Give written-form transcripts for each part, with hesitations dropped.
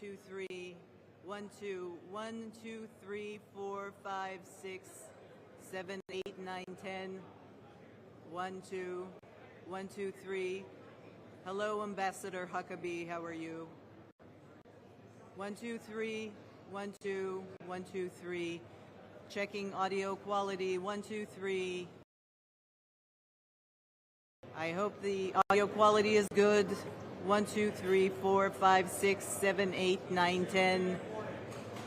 2, 3, 1, 2, 1, 2, 3, 4, 5, 6, 7, 8, 9, 10. 1, 2, 1, 2, 3. Hello, Ambassador Huckabee. How are you? 1, 2, 3. 1, 2, 1, 2, 3. Checking audio quality. 1, 2, 3. I hope the audio quality is good. 1, 2, 3, 4, 5, 6, 7, 8, 9, 10.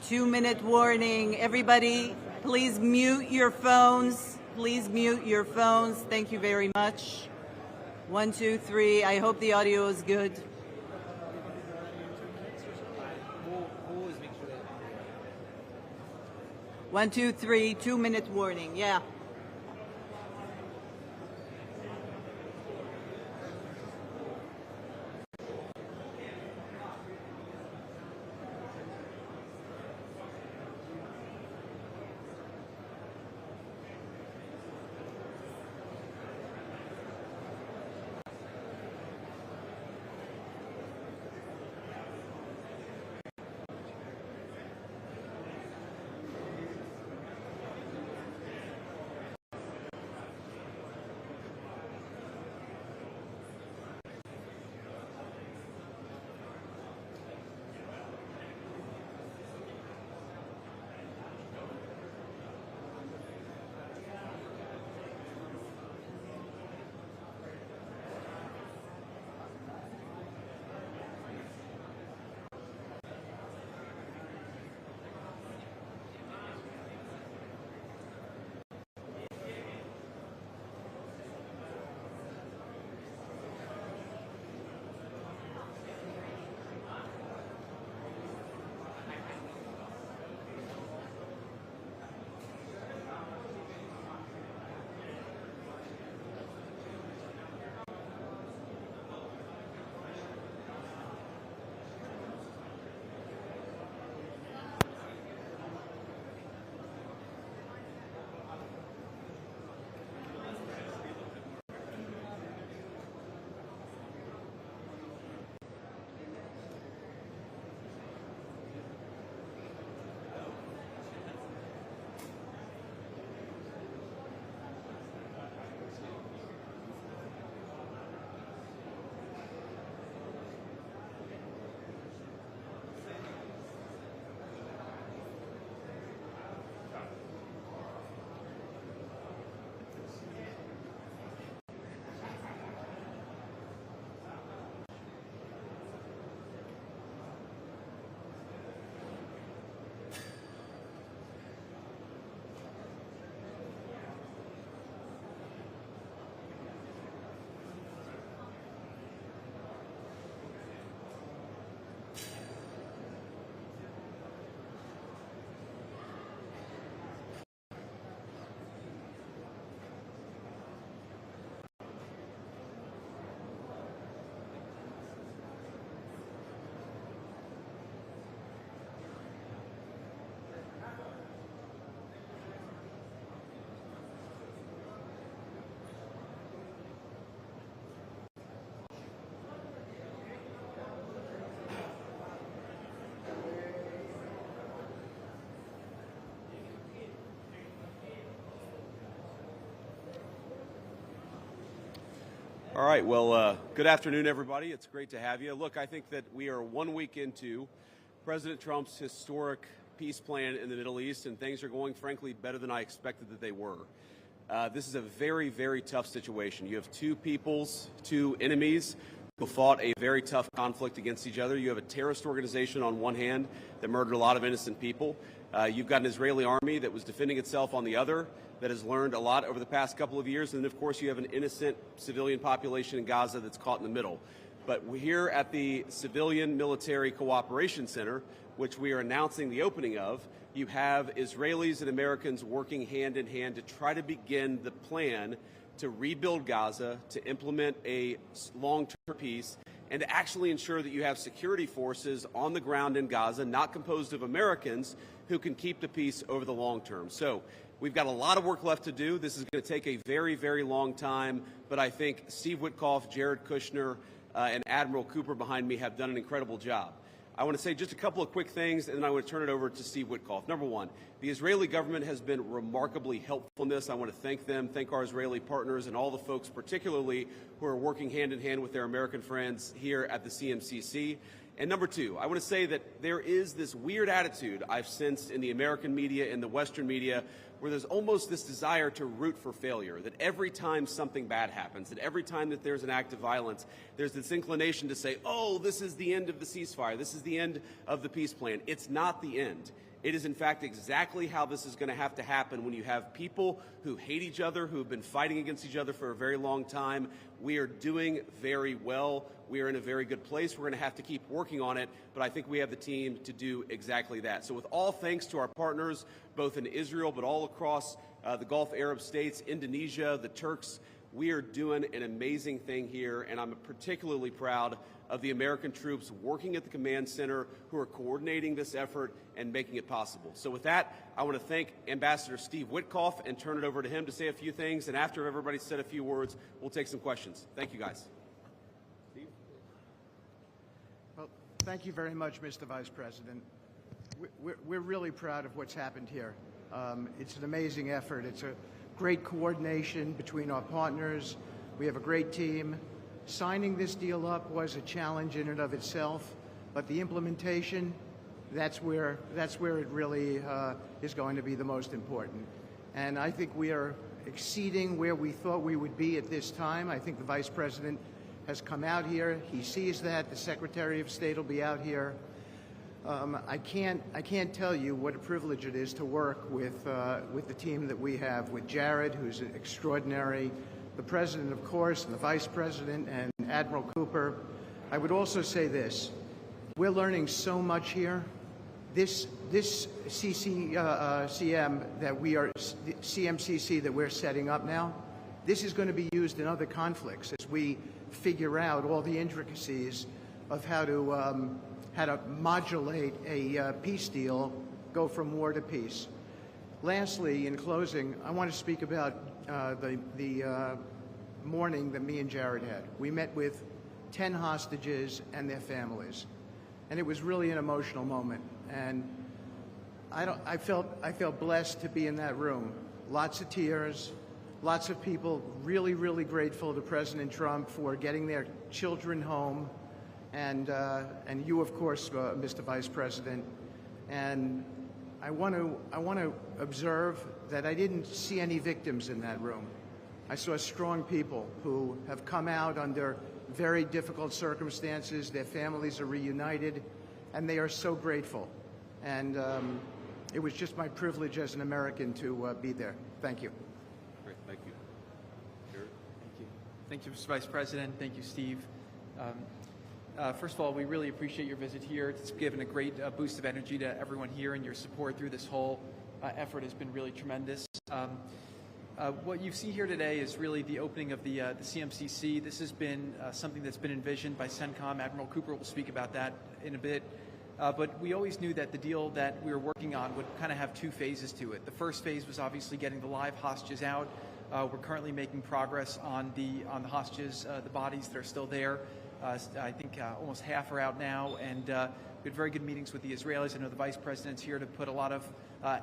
2-minute warning. Everybody, please mute your phones. Please mute your phones. Thank you very much. 1, 2, 3. I hope the audio is good. One, 2, 3. 2-minute warning. Yeah. All right, well, good afternoon, everybody. It's great to have you. Look, I think that we are 1 week into President Trump's historic peace plan in the Middle East, and things are going, frankly, better than I expected that they were. This is a very, very tough situation. You have two peoples, two enemies who fought a very tough conflict against each other. You have a terrorist organization on one hand that murdered a lot of innocent people. You've got an Israeli army that was defending itself on the other, that has learned a lot over the past couple of years. And then, of course, you have an innocent civilian population in Gaza that's caught in the middle. But we're here at the Civilian Military Cooperation Center, which we are announcing the opening of. You have Israelis and Americans working hand in hand to try to begin the plan to rebuild Gaza, to implement a long-term peace, and to actually ensure that you have security forces on the ground in Gaza, not composed of Americans, who can keep the peace over the long term. So we've got a lot of work left to do. This is going to take a very, very long time, but I think Steve Witkoff, Jared Kushner, and Admiral Cooper behind me have done an incredible job. I want to say just a couple of quick things, and then I want to turn it over to Steve Witkoff. Number one, the Israeli government has been remarkably helpful in this. I want to thank them, thank our Israeli partners, and all the folks particularly who are working hand in hand with their American friends here at the CMCC. And number two, I want to say that there is this weird attitude I've sensed in the American media and the Western media where there's almost this desire to root for failure, that every time something bad happens, that every time that there's an act of violence, there's this inclination to say, oh, this is the end of the ceasefire, this is the end of the peace plan. It's not the end. It is, in fact, exactly how this is going to have to happen when you have people who hate each other, who have been fighting against each other for a very long time. We are doing very well. We are in a very good place. We're going to have to keep working on it, but I think we have the team to do exactly that. So with all thanks to our partners, both in Israel but all across the Gulf Arab states, Indonesia, the Turks, we are doing an amazing thing here, and I'm particularly proud of the American troops working at the command center who are coordinating this effort and making it possible. So with that, I want to thank Ambassador Steve Witkoff and turn it over to him to say a few things, and after everybody's said a few words, we'll take some questions. Thank you, guys. Steve? Well, thank you very much, Mr. Vice President. We're really proud of what's happened here. It's an amazing effort. It's a great coordination between our partners. We have a great team. Signing this deal up was a challenge in and of itself, but the implementation, that's where it really is going to be the most important. And I think we are exceeding where we thought we would be at this time. I think the Vice President has come out here. He sees that. The Secretary of State will be out here. I can't tell you what a privilege it is to work with the team that we have, with Jared, who's extraordinary, the President, of course, and the Vice President, and Admiral Cooper. I would also say this. We're learning so much here. This CMCC that we're setting up now, this is going to be used in other conflicts as we figure out all the intricacies of how to modulate a peace deal, go from war to peace. Lastly, in closing, I want to speak about the morning that me and Jared had. We met with 10 hostages and their families, and it was really an emotional moment. And I felt blessed to be in that room. Lots of tears, lots of people really, really grateful to President Trump for getting their children home, and you, of course, Mr. Vice President. And I want to observe that I didn't see any victims in that room. I saw strong people who have come out under very difficult circumstances. Their families are reunited, and they are so grateful. And it was just my privilege as an American to be there. Thank you. Great, thank you. Jared? Thank you. Thank you, Mr. Vice President. Thank you, Steve. First of all, we really appreciate your visit here. It's given a great boost of energy to everyone here, and your support through this whole effort has been really tremendous. What you see here today is really the opening of the CMCC. This has been something that's been envisioned by CENTCOM. Admiral Cooper will speak about that in a bit. But we always knew that the deal that we were working on would kind of have two phases to it. The first phase was obviously getting the live hostages out. We're currently making progress on the hostages, the bodies that are still there. I think almost half are out now, and we had very good meetings with the Israelis. I know the Vice President's here to put a lot of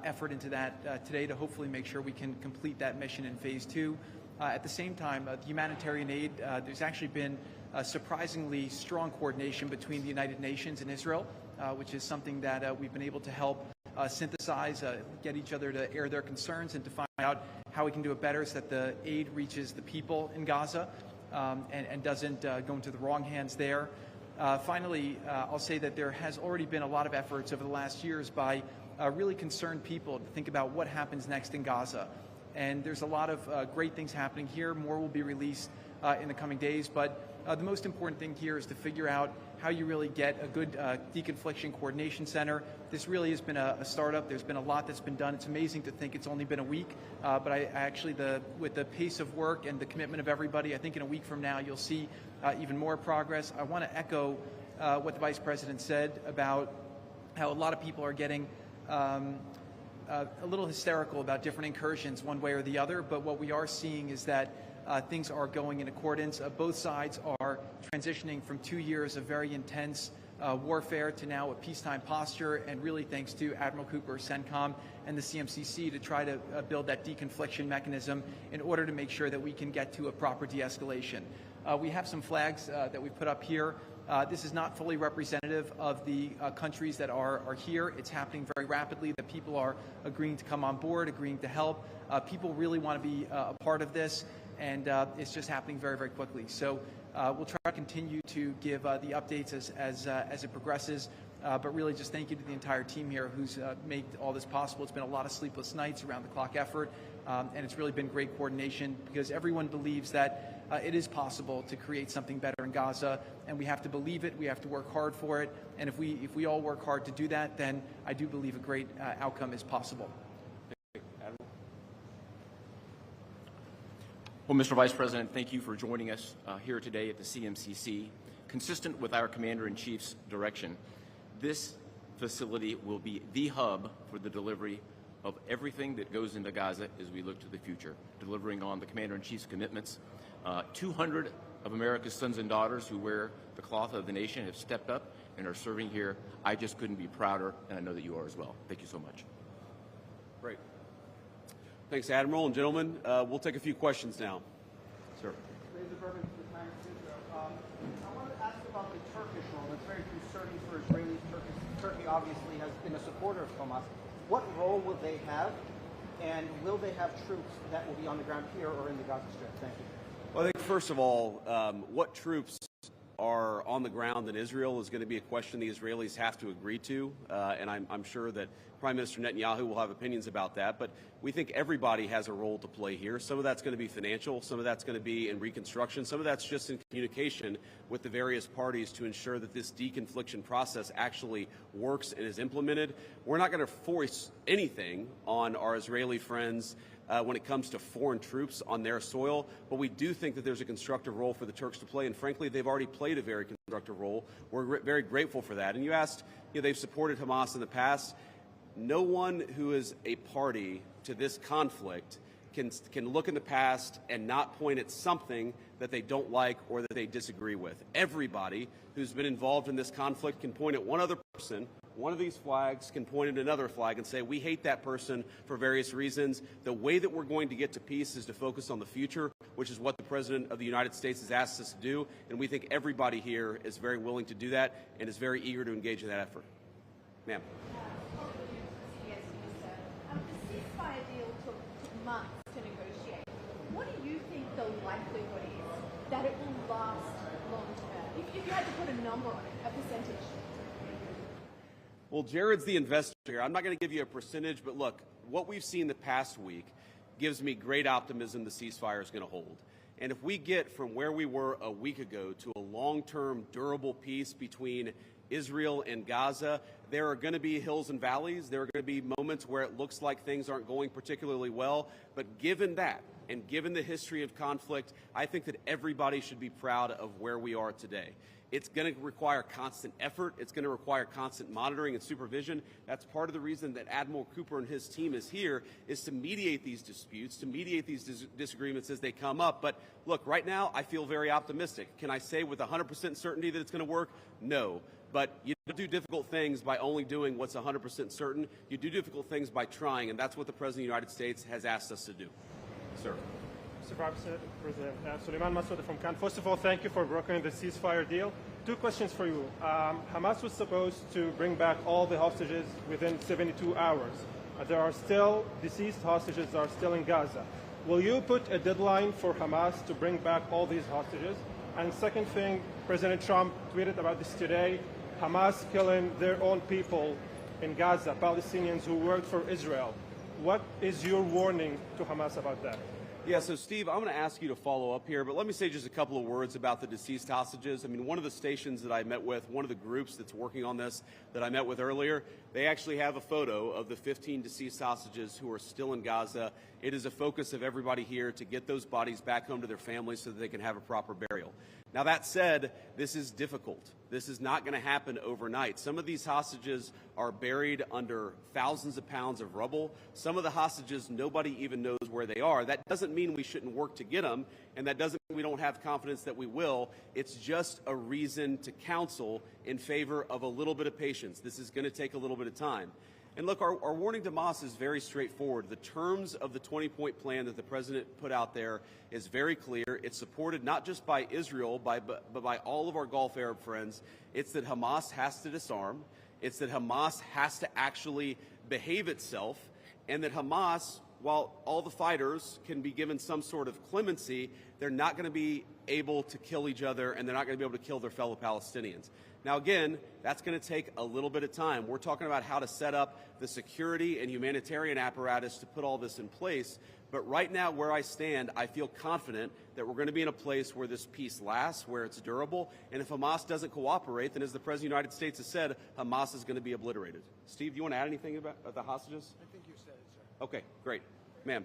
effort into that today to hopefully make sure we can complete that mission in phase two. At the same time, the humanitarian aid, there's actually been surprisingly strong coordination between the United Nations and Israel, which is something that we've been able to help synthesize, get each other to air their concerns and to find out how we can do it better so that the aid reaches the people in Gaza and doesn't go into the wrong hands there. Finally, I'll say that there has already been a lot of efforts over the last years by really concerned people to think about what happens next in Gaza. And there's a lot of great things happening here. More will be released in the coming days. But the most important thing here is to figure out how you really get a good deconfliction coordination center. This really has been a startup. There's been a lot that's been done. It's amazing to think it's only been a week. But I actually, with the pace of work and the commitment of everybody, I think in a week from now you'll see even more progress. I want to echo what the Vice President said about how a lot of people are getting a little hysterical about different incursions one way or the other, but what we are seeing is that things are going in accordance. Both sides are transitioning from 2 years of very intense warfare to now a peacetime posture, and really thanks to Admiral Cooper, CENTCOM, and the CMCC to try to build that deconfliction mechanism in order to make sure that we can get to a proper de-escalation. We have some flags that we put up here. This is not fully representative of the countries that are here. It's happening very rapidly. The people are agreeing to come on board, agreeing to help. People really want to be a part of this, and it's just happening very, very quickly. So we'll try to continue to give the updates as it progresses. But really just thank you to the entire team here who's made all this possible. It's been a lot of sleepless nights, around the clock effort, and it's really been great coordination because everyone believes that it is possible to create something better in Gaza, and we have to believe it, we have to work hard for it, and if we all work hard to do that, then I do believe a great outcome is possible. Well, Mr. Vice President, thank you for joining us here today at the CMCC. Consistent with our Commander-in-Chief's direction, this facility will be the hub for the delivery of everything that goes into Gaza as we look to the future, delivering on the Commander-in-Chief's commitments. 200 of America's sons and daughters who wear the cloth of the nation have stepped up and are serving here. I just couldn't be prouder, and I know that you are as well. Thank you so much. Great. Thanks, Admiral. And gentlemen, we'll take a few questions now. Sir. I wanted to ask about the Turkish role. It's very concerning for Israelis. Turkey obviously has been a supporter of Hamas. What role will they have, and will they have troops that will be on the ground here or in the Gaza Strip? Thank you. Well, I think, first of all, what troops are on the ground in Israel is going to be a question the Israelis have to agree to, and I'm sure that Prime Minister Netanyahu will have opinions about that, but we think everybody has a role to play here. Some of that's going to be financial, some of that's going to be in reconstruction, some of that's just in communication with the various parties to ensure that this deconfliction process actually works and is implemented. We're not going to force anything on our Israeli friends when it comes to foreign troops on their soil, but we do think that there's a constructive role for the Turks to play, and frankly, they've already played a very constructive role. We're very grateful for that. And you asked, they've supported Hamas in the past. No one who is a party to this conflict can look in the past and not point at something that they don't like or that they disagree with. Everybody who's been involved in this conflict can point at one other person. One of these flags can point at another flag and say, we hate that person for various reasons. The way that we're going to get to peace is to focus on the future, which is what the President of the United States has asked us to do. And we think everybody here is very willing to do that and is very eager to engage in that effort. Ma'am. The ceasefire deal took months to negotiate. What do you think the likelihood is that it will last long term? If you had to put a number on it, a percentage. Well, Jared's the investor here. I'm not going to give you a percentage, but look, what we've seen the past week gives me great optimism the ceasefire is going to hold. And if we get from where we were a week ago to a long-term, durable peace between Israel and Gaza, there are going to be hills and valleys. There are going to be moments where it looks like things aren't going particularly well. But given that, and given the history of conflict, I think that everybody should be proud of where we are today. It's going to require constant effort. It's going to require constant monitoring and supervision. That's part of the reason that Admiral Cooper and his team is here, is to mediate these disputes, to mediate these disagreements as they come up. But look, right now, I feel very optimistic. Can I say with 100% certainty that it's going to work? No. But you don't do difficult things by only doing what's 100% certain. You do difficult things by trying, and that's what the President of the United States has asked us to do. Sir. Mr. President, Suleiman Masoud from Cannes. First of all, thank you for brokering the ceasefire deal. Two questions for you. Hamas was supposed to bring back all the hostages within 72 hours. There are still deceased hostages that are still in Gaza. Will you put a deadline for Hamas to bring back all these hostages? And second thing, President Trump tweeted about this today, Hamas killing their own people in Gaza, Palestinians who worked for Israel. What is your warning to Hamas about that? Yeah, so Steve, I'm going to ask you to follow up here, but let me say just a couple of words about the deceased hostages. I mean, one of the stations that I met with, one of the groups that's working on this that I met with earlier, they actually have a photo of the 15 deceased hostages who are still in Gaza. It is a focus of everybody here to get those bodies back home to their families so that they can have a proper burial. Now, that said, this is difficult. This is not going to happen overnight. Some of these hostages are buried under thousands of pounds of rubble. Some of the hostages, nobody even knows where they are. That doesn't mean we shouldn't work to get them, and that doesn't mean we don't have confidence that we will. It's just a reason to counsel in favor of a little bit of patience. This is going to take a little bit of time. And look, our warning to Hamas is very straightforward. The terms of the 20-point plan that the president put out there is very clear. It's supported not just by Israel, but by all of our Gulf Arab friends. It's that Hamas has to disarm. It's that Hamas has to actually behave itself, and that Hamas, while all the fighters can be given some sort of clemency, they're not going to be able to kill each other, and they're not going to be able to kill their fellow Palestinians. Now, again, that's going to take a little bit of time. We're talking about how to set up the security and humanitarian apparatus to put all this in place. But right now, where I stand, I feel confident that we're going to be in a place where this peace lasts, where it's durable. And if Hamas doesn't cooperate, then as the President of the United States has said, Hamas is going to be obliterated. Steve, do you want to add anything about the hostages? I think you said it, sir. Okay, great. Ma'am.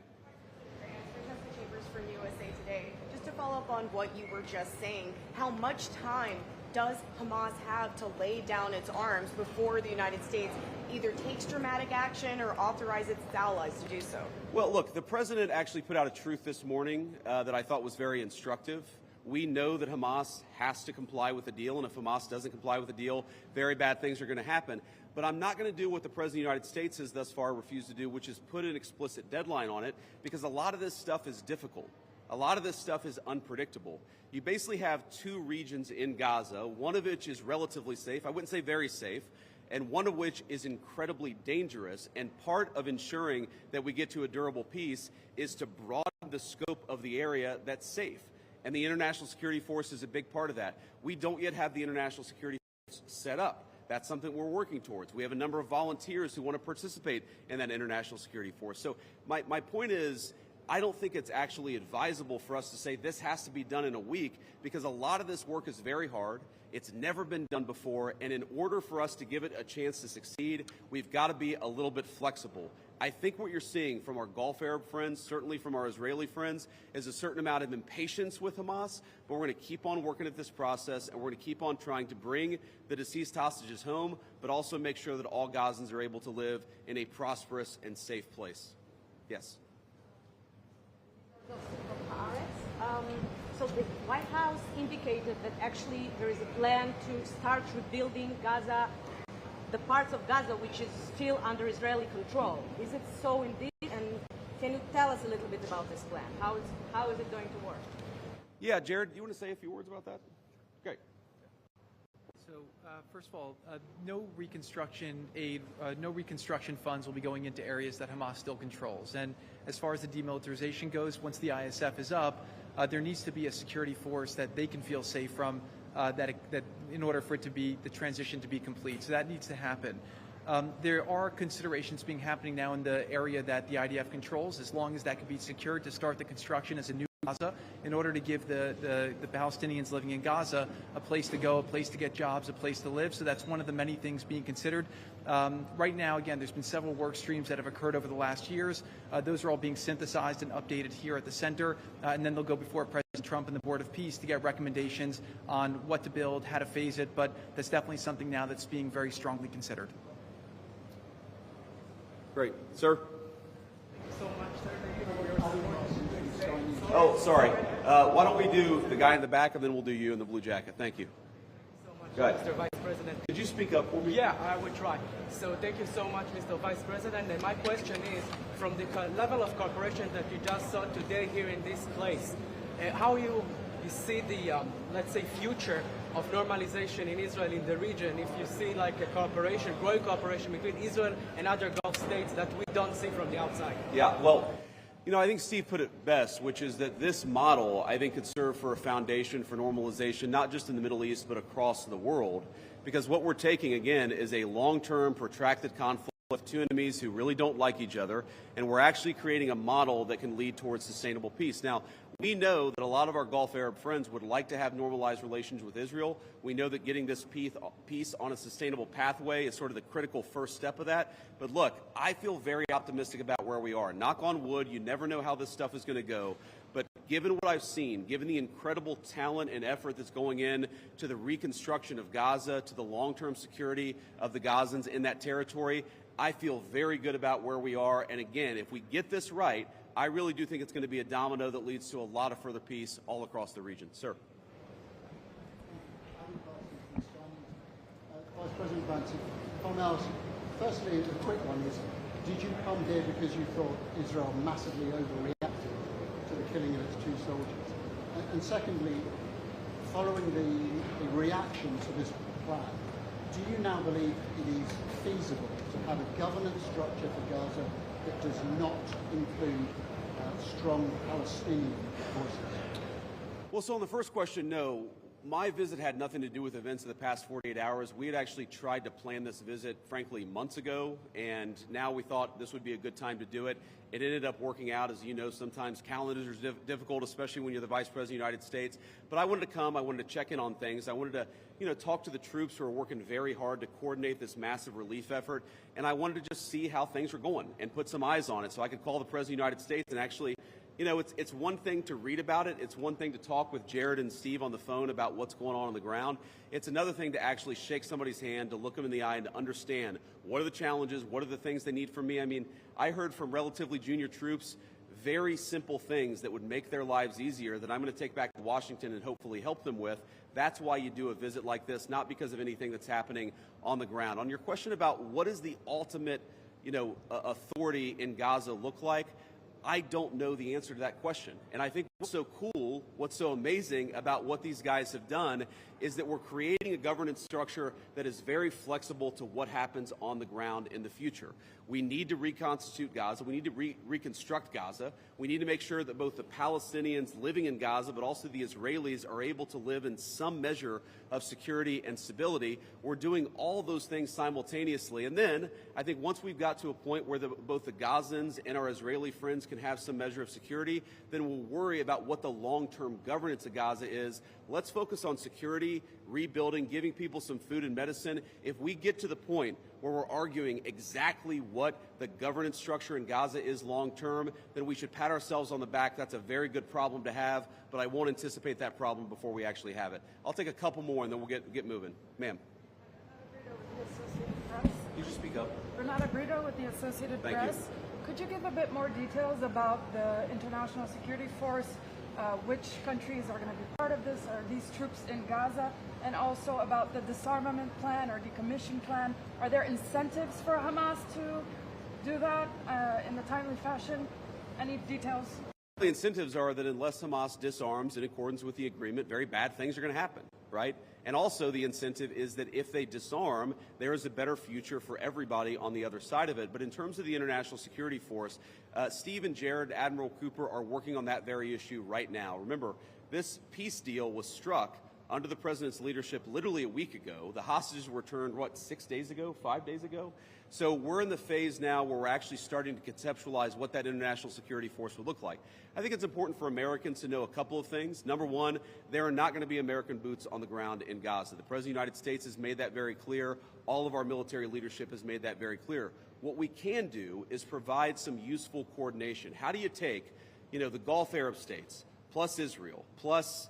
From USA Today. Just to follow up on what you were just saying, how much time does Hamas have to lay down its arms before the United States either takes dramatic action or authorizes its allies to do so? Well, look, the president actually put out a truth this morning that I thought was very instructive. We know that Hamas has to comply with the deal, and if Hamas doesn't comply with the deal, very bad things are going to happen. But I'm not going to do what the President of the United States has thus far refused to do, which is put an explicit deadline on it, because a lot of this stuff is difficult. A lot of this stuff is unpredictable. You basically have two regions in Gaza, one of which is relatively safe, I wouldn't say very safe, and one of which is incredibly dangerous. And part of ensuring that we get to a durable peace is to broaden the scope of the area that's safe. And the International Security Force is a big part of that. We don't yet have the International Security Force set up. That's something we're working towards. We have a number of volunteers who want to participate in that International Security Force. So my point is, I don't think it's actually advisable for us to say this has to be done in a week, because a lot of this work is very hard. It's never been done before, and in order for us to give it a chance to succeed, we've got to be a little bit flexible. I think what you're seeing from our Gulf Arab friends, certainly from our Israeli friends, is a certain amount of impatience with Hamas, but we're going to keep on working at this process, and we're going to keep on trying to bring the deceased hostages home, but also make sure that all Gazans are able to live in a prosperous and safe place. Yes? So the White House indicated that actually there is a plan to start rebuilding Gaza, the parts of Gaza which is still under Israeli control. Is it so indeed? And can you tell us a little bit about this plan? How is it going to work? Yeah, Jared, you want to say a few words about that? Great. So, first of all, no reconstruction aid, no reconstruction funds will be going into areas that Hamas still controls. And as far as the demilitarization goes, once the ISF is up, there needs to be a security force that they can feel safe from, that in order for it to be the transition to be complete. So that needs to happen. There are considerations happening now in the area that the IDF controls, as long as that can be secured to start the construction as a new Gaza, in order to give the Palestinians living in Gaza a place to go, a place to get jobs, a place to live. So that's one of the many things being considered. Right now, again, there's been several work streams that have occurred over the last years. Those are all being synthesized and updated here at the center, and then they'll go before President Trump and the Board of Peace to get recommendations on what to build, how to phase it, but that's definitely something now that's being very strongly considered. Great. Sir? Thank you so much, sir. Thank you for your support. Oh, sorry. Why don't we do the guy in the back, and then we'll do you in the blue jacket. Thank you. So much, Go ahead. Mr. Vice President. Could you speak up for me? Yeah, I will try. So thank you so much, Mr. Vice President. And my question is, from the level of cooperation that you just saw today here in this place, how you see the, let's say, future of normalization in Israel in the region, if you see like a cooperation, growing cooperation between Israel and other Gulf states that we don't see from the outside? Yeah, well, you know, I think Steve put it best, which is that this model, I think, could serve for a foundation for normalization, not just in the Middle East, but across the world. Because what we're taking, again, is a long-term, protracted conflict with two enemies who really don't like each other, and we're actually creating a model that can lead towards sustainable peace. Now, we know that a lot of our Gulf Arab friends would like to have normalized relations with Israel. We know that getting this peace on a sustainable pathway is sort of the critical first step of that. But look, I feel very optimistic about where we are. Knock on wood, you never know how this stuff is going to go. But given what I've seen, given the incredible talent and effort that's going in to the reconstruction of Gaza, to the long-term security of the Gazans in that territory, I feel very good about where we are. And again, if we get this right, I really do think it's going to be a domino that leads to a lot of further peace all across the region. Sir. Vice President Vance, if I may ask, firstly, a quick one is, did you come here because you thought Israel massively overreacted to the killing of its 2 soldiers? And secondly, following the reaction to this plan, do you now believe it is feasible to have a governance structure for Gaza that does not include strong Palestinian voices? Well, so on the first question, no. My visit had nothing to do with events of the past 48 hours. We had actually tried to plan this visit, frankly, months ago, and now we thought this would be a good time to do it. It ended up working out. As you know, sometimes calendars are difficult, especially when you're the Vice President of the United States. But I wanted to come. I wanted to check in on things. I wanted to, talk to the troops who are working very hard to coordinate this massive relief effort. And I wanted to just see how things were going and put some eyes on it so I could call the President of the United States and actually, it's one thing to read about it. It's one thing to talk with Jared and Steve on the phone about what's going on the ground. It's another thing to actually shake somebody's hand, to look them in the eye and to understand what are the challenges, what are the things they need from me. I mean, I heard from relatively junior troops very simple things that would make their lives easier that I'm going to take back to Washington and hopefully help them with. That's why you do a visit like this, not because of anything that's happening on the ground. On your question about what is the ultimate, authority in Gaza look like, I don't know the answer to that question. And I think what's so cool, what's so amazing about what these guys have done is that we're creating a governance structure that is very flexible to what happens on the ground in the future. We need to reconstitute Gaza. We need to reconstruct Gaza. We need to make sure that both the Palestinians living in Gaza, but also the Israelis, are able to live in some measure of security and stability. We're doing all those things simultaneously. And then I think once we've got to a point where both the Gazans and our Israeli friends can have some measure of security, then we'll worry about what the long-term governance of Gaza is. Let's focus on security, rebuilding, giving people some food and medicine. If we get to the point where we're arguing exactly what the governance structure in Gaza is long-term, then we should pat ourselves on the back. That's a very good problem to have, but I won't anticipate that problem before we actually have it. I'll take a couple more and then we'll get moving. Ma'am. You just speak up. Renata Brito with the Associated Thank Press. you. Could you give a bit more details about the International Security Force? Which countries are going to be part of this? Are these troops in Gaza? And also about the disarmament plan or decommission plan. Are there incentives for Hamas to do that in a timely fashion? Any details? The incentives are that unless Hamas disarms in accordance with the agreement, very bad things are going to happen, right? And also the incentive is that if they disarm, there is a better future for everybody on the other side of it. But in terms of the International Security Force, Steve and Jared, Admiral Cooper, are working on that very issue right now. Remember, this peace deal was struck under the president's leadership literally a week ago. The hostages were returned, 6 days ago, 5 days ago? So we're in the phase now where we're actually starting to conceptualize what that international security force would look like. I think it's important for Americans to know a couple of things. Number one, there are not going to be American boots on the ground in Gaza. The President of the United States has made that very clear. All of our military leadership has made that very clear. What we can do is provide some useful coordination. How do you take, the Gulf Arab states, plus Israel, plus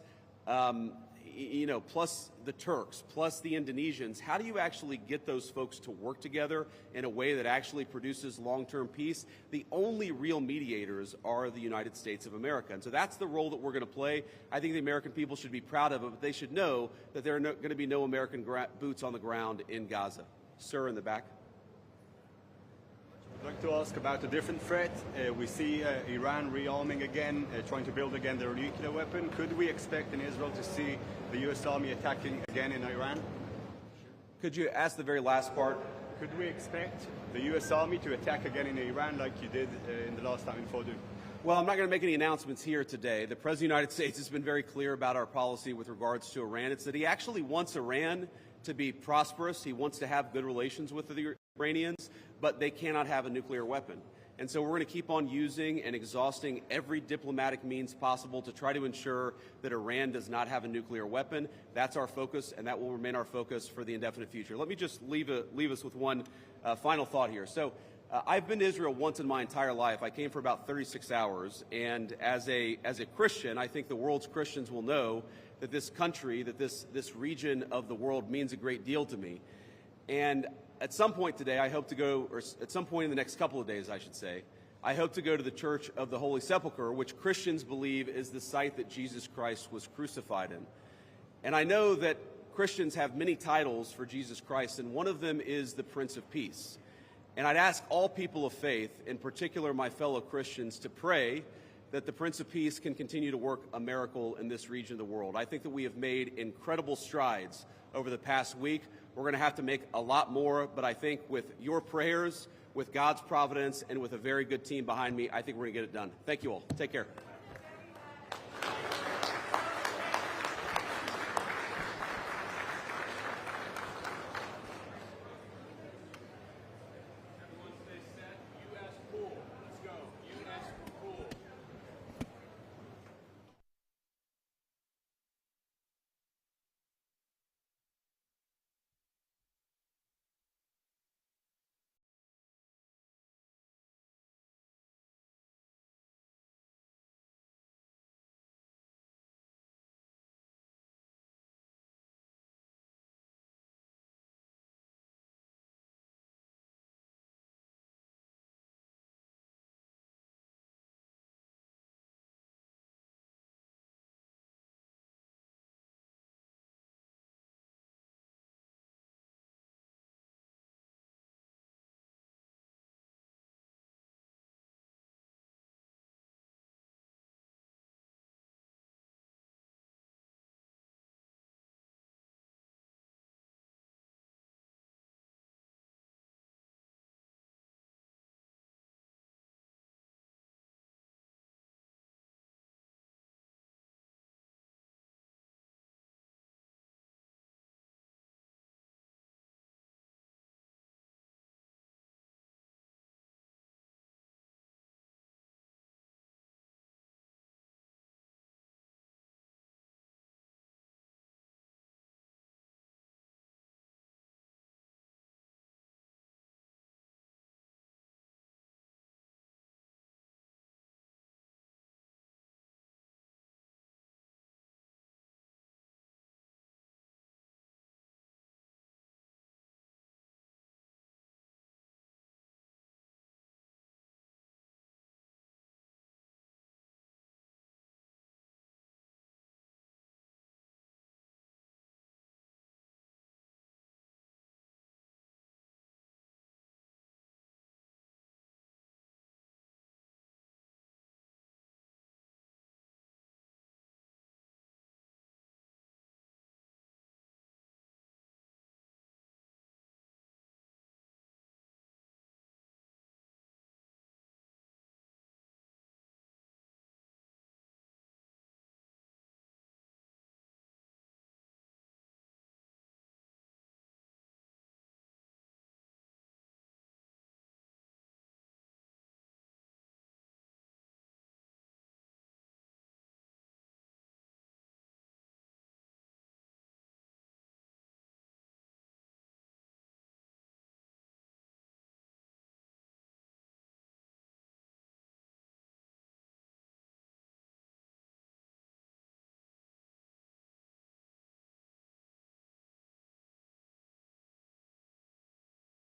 plus the Turks, plus the Indonesians, how do you actually get those folks to work together in a way that actually produces long-term peace? The only real mediators are the United States of America. And so that's the role that we're going to play. I think the American people should be proud of it, but they should know that there are going to be no American boots on the ground in Gaza. Sir, in the back. I'd like to ask about a different threat. We see Iran rearming again, trying to build again their nuclear weapon. Could we expect in Israel to see the U.S. Army attacking again in Iran? Could you ask the very last part? Could we expect the U.S. Army to attack again in Iran like you did in the last time in Fordow? Well, I'm not going to make any announcements here today. The President of the United States has been very clear about our policy with regards to Iran. It's that he actually wants Iran to be prosperous. He wants to have good relations with the Iranians, but they cannot have a nuclear weapon. And so we're going to keep on using and exhausting every diplomatic means possible to try to ensure that Iran does not have a nuclear weapon. That's our focus, and that will remain our focus for the indefinite future. Let me just leave us with one final thought here. So I've been to Israel once in my entire life. I came for about 36 hours, and as a Christian, I think the world's Christians will know that this country, that this region of the world means a great deal to me. And at some point today, I hope to go, or at some point in the next couple of days, I should say, I hope to go to the Church of the Holy Sepulchre, which Christians believe is the site that Jesus Christ was crucified in. And I know that Christians have many titles for Jesus Christ, and one of them is the Prince of Peace. And I'd ask all people of faith, in particular my fellow Christians, to pray that the Prince of Peace can continue to work a miracle in this region of the world. I think that we have made incredible strides over the past week. We're going to have to make a lot more, but I think with your prayers, with God's providence, and with a very good team behind me, I think we're going to get it done. Thank you all. Take care.